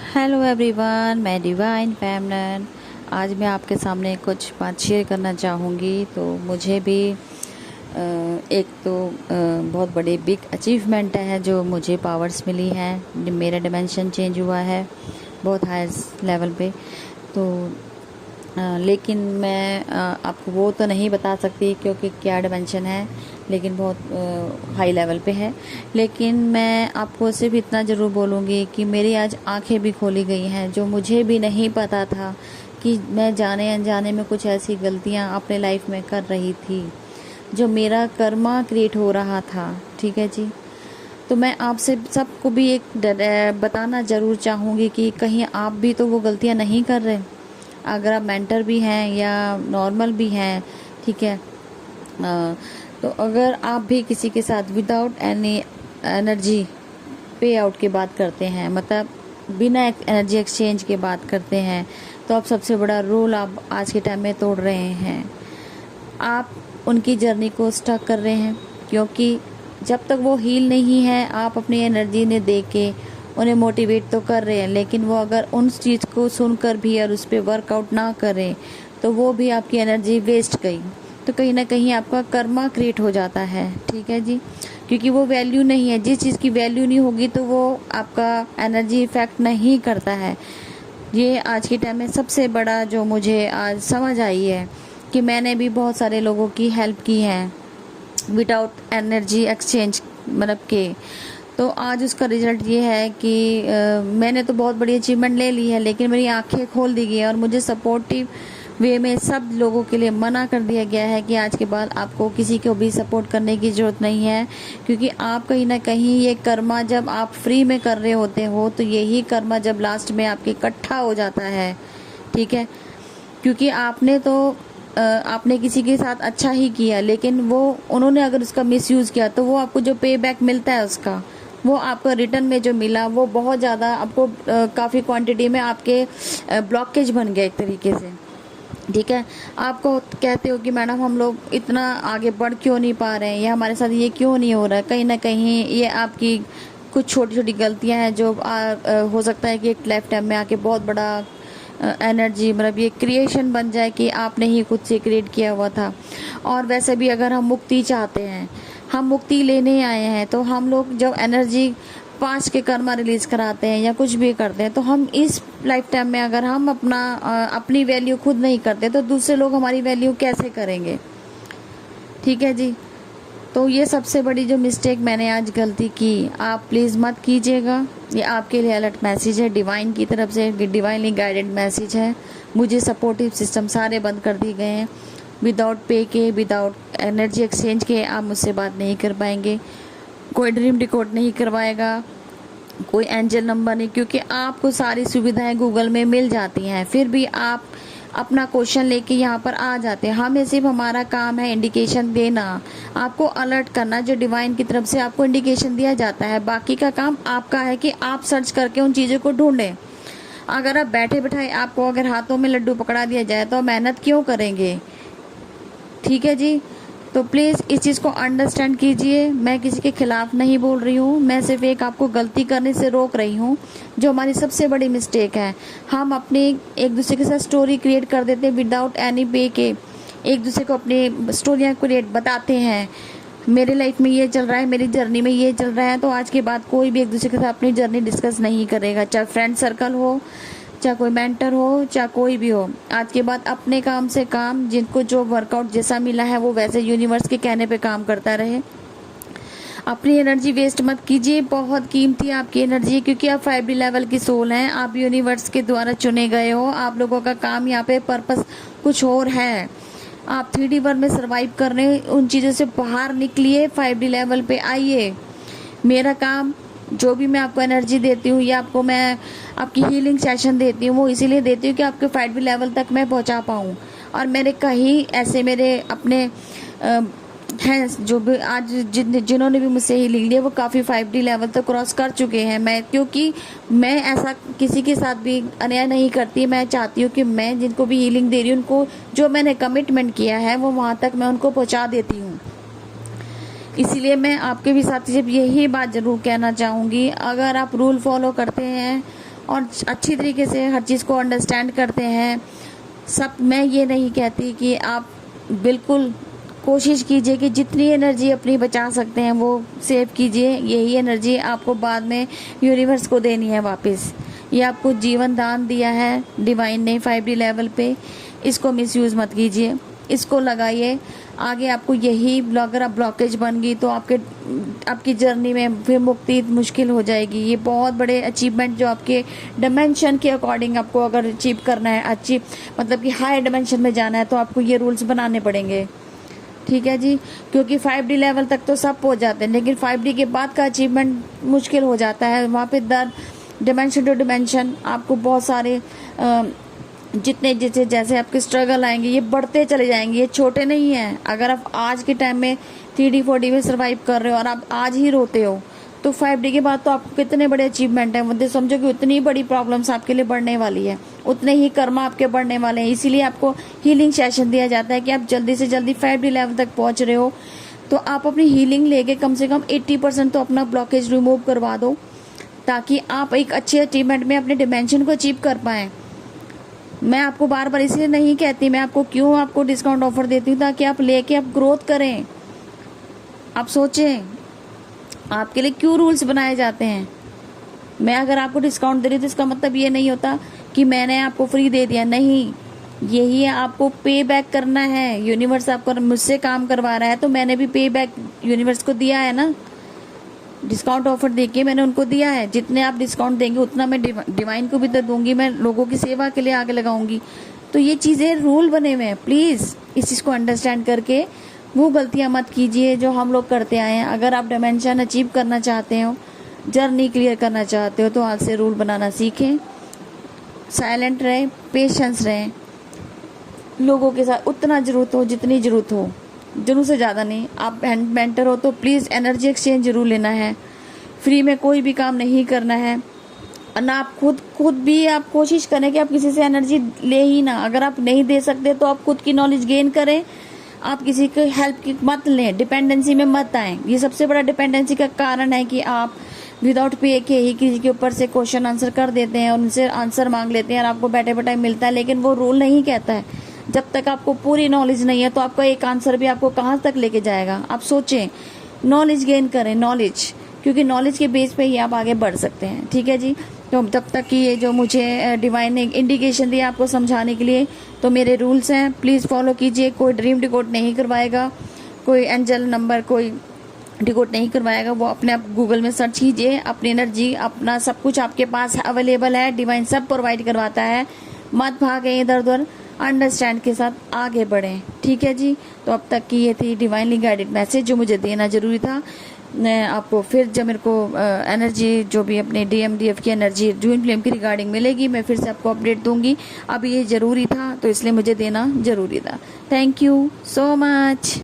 Hello everyone, मैं divine feminine. आज मैं आपके सामने कुछ बात शेयर करना चाहूँगी। तो मुझे भी बहुत बड़ी बिग अचीवमेंट है जो मुझे पावर्स मिली है। मेरा डिमेंशन चेंज हुआ है बहुत हायर लेवल पे। तो लेकिन मैं आपको वो तो नहीं बता सकती क्योंकि क्या डिमेंशन है, लेकिन बहुत हाई लेवल पे है। लेकिन मैं आपको सिर्फ इतना ज़रूर बोलूँगी कि मेरी आज आंखें भी खोली गई हैं, जो मुझे भी नहीं पता था कि मैं जाने अनजाने में कुछ ऐसी गलतियां अपने लाइफ में कर रही थी, जो मेरा कर्मा क्रिएट हो रहा था। ठीक है जी। तो मैं आपसे सबको भी एक बताना ज़रूर चाहूँगी कि कहीं आप भी तो वो गलतियाँ नहीं कर रहे। अगर आप मेंटर भी हैं या नॉर्मल भी हैं, ठीक है, तो अगर आप भी किसी के साथ विदाउट एनी एनर्जी पे आउट की बात करते हैं, मतलब बिना एनर्जी एक्सचेंज के बात करते हैं, तो आप सबसे बड़ा रोल आप आज के टाइम में तोड़ रहे हैं। आप उनकी जर्नी को स्टक कर रहे हैं, क्योंकि जब तक वो हील नहीं है आप अपनी एनर्जी ने दे के उन्हें मोटिवेट तो कर रहे हैं, लेकिन वो अगर उन चीज़ को सुनकर भी और उस पर वर्कआउट ना करें तो वो भी आपकी एनर्जी वेस्ट गई। तो कहीं ना कहीं आपका कर्मा क्रिएट हो जाता है। ठीक है जी, क्योंकि वो वैल्यू नहीं है। जिस चीज़ की वैल्यू नहीं होगी तो वो आपका एनर्जी इफेक्ट नहीं करता है। ये आज के टाइम में सबसे बड़ा जो मुझे आज समझ आई है कि मैंने भी बहुत सारे लोगों की हेल्प की है विदाउट एनर्जी एक्सचेंज मतलब के। तो आज उसका रिजल्ट ये है कि मैंने तो बहुत बड़ी अचीवमेंट ले ली है, लेकिन मेरी आंखें खोल दी गई है और मुझे सपोर्टिव वे में सब लोगों के लिए मना कर दिया गया है कि आज के बाद आपको किसी को भी सपोर्ट करने की ज़रूरत नहीं है, क्योंकि आप कहीं ना कहीं ये कर्मा जब आप फ्री में कर रहे होते हो तो यही कर्मा जब लास्ट में आपके इकट्ठा हो जाता है। ठीक है, क्योंकि आपने किसी के साथ अच्छा ही किया, लेकिन वो उन्होंने अगर उसका मिसयूज़ किया तो वो आपको जो पे बैक मिलता है उसका वो आपको रिटर्न में जो मिला वो बहुत ज़्यादा आपको काफ़ी क्वांटिटी में आपके ब्लॉकेज बन गया एक तरीके से। ठीक है, आपको कहते हो कि मैडम हम लोग इतना आगे बढ़ क्यों नहीं पा रहे हैं या हमारे साथ ये क्यों नहीं हो रहा है। कहीं ना कहीं ये आपकी कुछ छोटी छोटी गलतियां हैं जो हो सकता है कि एक लाइफ टाइम में आके बहुत बड़ा एनर्जी मतलब ये क्रिएशन बन जाए कि आपने ही खुद से क्रिएट किया हुआ था। और वैसे भी अगर हम मुक्ति चाहते हैं, हम मुक्ति लेने आए हैं, तो हम लोग जब एनर्जी पास्ट के कर्मा रिलीज कराते हैं या कुछ भी करते हैं, तो हम इस लाइफ टाइम में अगर हम अपनी वैल्यू खुद नहीं करते तो दूसरे लोग हमारी वैल्यू कैसे करेंगे। ठीक है जी। तो ये सबसे बड़ी जो मिस्टेक मैंने आज गलती की, आप प्लीज़ मत कीजिएगा। ये आपके लिए अलर्ट मैसेज है डिवाइन की तरफ से, डिवाइनली गाइडेड मैसेज है। मुझे सपोर्टिव सिस्टम सारे बंद कर दिए गए हैं। विदाउट पे के, विदाउट एनर्जी एक्सचेंज के आप मुझसे बात नहीं कर पाएंगे। कोई ड्रीम रिकॉर्ड नहीं करवाएगा, कोई एंजल नंबर नहीं, क्योंकि आपको सारी सुविधाएं गूगल में मिल जाती हैं, फिर भी आप अपना क्वेश्चन लेके यहाँ पर आ जाते हैं। हमें सिर्फ हमारा काम है इंडिकेशन देना, आपको अलर्ट करना, जो डिवाइन की तरफ से आपको इंडिकेशन दिया जाता है। बाकी का काम आपका है कि आप सर्च करके उन चीज़ों को ढूंढें। अगर आप बैठे बैठाए आपको अगर हाथों में लड्डू पकड़ा दिया जाए तो मेहनत क्यों करेंगे। ठीक है जी। तो प्लीज़ इस चीज़ को अंडरस्टैंड कीजिए। मैं किसी के खिलाफ नहीं बोल रही हूँ, मैं सिर्फ एक आपको गलती करने से रोक रही हूँ, जो हमारी सबसे बड़ी मिस्टेक है। हम अपने एक दूसरे के साथ स्टोरी क्रिएट कर देते हैं विदाउट एनी पे के। एक दूसरे को अपनी स्टोरियाँ क्रिएट बताते हैं, मेरे लाइफ में ये चल रहा है, मेरी जर्नी में ये चल रहा है। तो आज के बाद कोई भी एक दूसरे के साथ अपनी जर्नी डिस्कस नहीं करेगा, चाहे फ्रेंड सर्कल हो, चाहे कोई मेंटर हो, चाहे कोई भी हो। आज के बाद अपने काम से काम, जिनको जो वर्कआउट जैसा मिला है वो वैसे यूनिवर्स के कहने पे काम करता रहे। अपनी एनर्जी वेस्ट मत कीजिए, बहुत कीमती है आपकी एनर्जी, क्योंकि आप 5D लेवल की सोल हैं। आप यूनिवर्स के द्वारा चुने गए हो। आप लोगों का काम यहाँ पे पर्पस कुछ और है। आप 3D वर्ल्ड में सर्वाइव कर रहे हैं, उन चीज़ों से बाहर निकलिए, 5D लेवल पे आइए। मेरा काम जो भी मैं आपको एनर्जी देती हूँ या आपको मैं आपकी हीलिंग सेशन देती हूँ, वो इसीलिए देती हूँ कि आपके 5D लेवल तक मैं पहुँचा पाऊँ। और मेरे कहीं ऐसे मेरे अपने हैं जो भी आज जिन्होंने भी मुझसे हीलिंग लिया वो काफ़ी 5D लेवल तक क्रॉस कर चुके हैं। मैं क्योंकि मैं ऐसा किसी के साथ भी अन्याय नहीं करती। मैं चाहती हूँ कि मैं जिनको भी हीलिंग दे रही हूँ उनको जो मैंने कमिटमेंट किया है वो वहाँ तक मैं उनको पहुँचा देती हूँ। इसीलिए मैं आपके भी साथ सिर्फ यही बात ज़रूर कहना चाहूँगी, अगर आप रूल फॉलो करते हैं और अच्छी तरीके से हर चीज़ को अंडरस्टैंड करते हैं सब। मैं ये नहीं कहती कि आप बिल्कुल कोशिश कीजिए कि जितनी एनर्जी अपनी बचा सकते हैं वो सेव कीजिए। यही एनर्जी आपको बाद में यूनिवर्स को देनी है वापस। ये आपको जीवन दान दिया है डिवाइन ने 5D लेवल पे, इसको मिसयूज़ मत कीजिए, इसको लगाइए। आगे आपको यही अगर आप ब्लॉकेज बन गई तो आपकी जर्नी में फिर मुक्ति मुश्किल हो जाएगी। ये बहुत बड़े अचीवमेंट जो आपके डायमेंशन के अकॉर्डिंग आपको अगर अचीव करना है, मतलब कि हाई डायमेंशन में जाना है, तो आपको ये रूल्स बनाने पड़ेंगे, ठीक है जी। क्योंकि 5D लेवल तक तो सब पहुंच जाते हैं, लेकिन 5D के बाद का अचीवमेंट मुश्किल हो जाता है। वहाँ पे डिमेंशन टू डिमेंशन आपको बहुत सारे जितने जैसे आपके स्ट्रगल आएंगे ये बढ़ते चले जाएंगे, ये छोटे नहीं हैं। अगर आप आज के टाइम में 3D 4D में सर्वाइव कर रहे हो और आप आज ही रोते हो, तो 5D के बाद तो आपको कितने बड़े अचीवमेंट हैं, मुझे समझो कि उतनी बड़ी प्रॉब्लम्स आपके लिए बढ़ने वाली है, उतने ही कर्मा आपके बढ़ने वाले हैं। इसीलिए आपको हीलिंग सेशन दिया जाता है कि आप जल्दी से जल्दी 5D लेवल तक पहुंच रहे हो तो आप अपनी हीलिंग लेके कम से कम 80% तो अपना ब्लॉकेज रिमूव करवा दो, ताकि आप एक अच्छे अचीवमेंट में अपने डिमेंशन को अचीव कर पाएँ। मैं आपको बार बार इसलिए नहीं कहती, मैं आपको डिस्काउंट ऑफर देती हूँ ताकि आप लेके आप ग्रोथ करें। आप सोचें आपके लिए क्यों रूल्स बनाए जाते हैं। मैं अगर आपको डिस्काउंट दे रही हूँ तो इसका मतलब ये नहीं होता कि मैंने आपको फ्री दे दिया, नहीं, यही है आपको पे बैक करना है। यूनिवर्स आपको मुझसे काम करवा रहा है तो मैंने भी पे बैक यूनिवर्स को दिया है ना, डिस्काउंट ऑफर देके मैंने उनको दिया है। जितने आप डिस्काउंट देंगे उतना मैं डिवाइन को भी तो दूंगी, मैं लोगों की सेवा के लिए आगे लगाऊंगी। तो ये चीज़ें रूल बने हुए हैं, प्लीज़ इस चीज़ को अंडरस्टैंड करके वो गलतियां मत कीजिए जो हम लोग करते आए हैं। अगर आप डायमेंशन अचीव करना चाहते हो, जर्नी क्लियर करना चाहते हो, तो आज से रूल बनाना सीखें। साइलेंट रहें, पेशेंस रहें, लोगों के साथ उतना जरूरत हो जितनी जरूरत हो, जरूर से ज़्यादा नहीं। आप मेंटर हो तो प्लीज़ एनर्जी एक्सचेंज जरूर लेना है, फ्री में कोई भी काम नहीं करना है। और ना आप खुद भी आप कोशिश करें कि आप किसी से एनर्जी ले ही ना। अगर आप नहीं दे सकते तो आप खुद की नॉलेज गेन करें, आप किसी की हेल्प की मत लें, डिपेंडेंसी में मत आएँ। ये सबसे बड़ा डिपेंडेंसी का कारण है कि आप विदाउट पे के ही किसी के ऊपर से क्वेश्चन आंसर कर देते हैं और उनसे आंसर मांग लेते हैं और आपको बैठे बैठे मिलता है, लेकिन वो रूल नहीं कहता है। जब तक आपको पूरी नॉलेज नहीं है तो आपका एक आंसर भी आपको कहाँ तक लेके जाएगा। आप सोचें, नॉलेज गेन करें, नॉलेज, क्योंकि नॉलेज के बेस पे ही आप आगे बढ़ सकते हैं, ठीक है जी। तो जब तक कि ये जो मुझे डिवाइन ने इंडिकेशन दिया आपको समझाने के लिए, तो मेरे रूल्स हैं, प्लीज़ फॉलो कीजिए। कोई ड्रीम डिकोड नहीं करवाएगा, कोई एंजल नंबर कोई डिकोड नहीं करवाएगा। वो अपने आप गूगल में सर्च कीजिए, अपनी एनर्जी अपना सब कुछ आपके पास अवेलेबल है, डिवाइन सब प्रोवाइड करवाता है। मत भागें इधर उधर, अंडरस्टैंड के साथ आगे बढ़ें, ठीक है जी। तो अब तक की ये थी डिवाइनली गाइडेड मैसेज जो मुझे देना जरूरी था। मैं आपको फिर जब मेरे को एनर्जी जो भी अपने DMDF की एनर्जी ट्विन फ्लेम की रिगार्डिंग मिलेगी, मैं फिर से आपको अपडेट दूंगी। अब ये ज़रूरी था तो इसलिए मुझे देना ज़रूरी था। Thank you so much.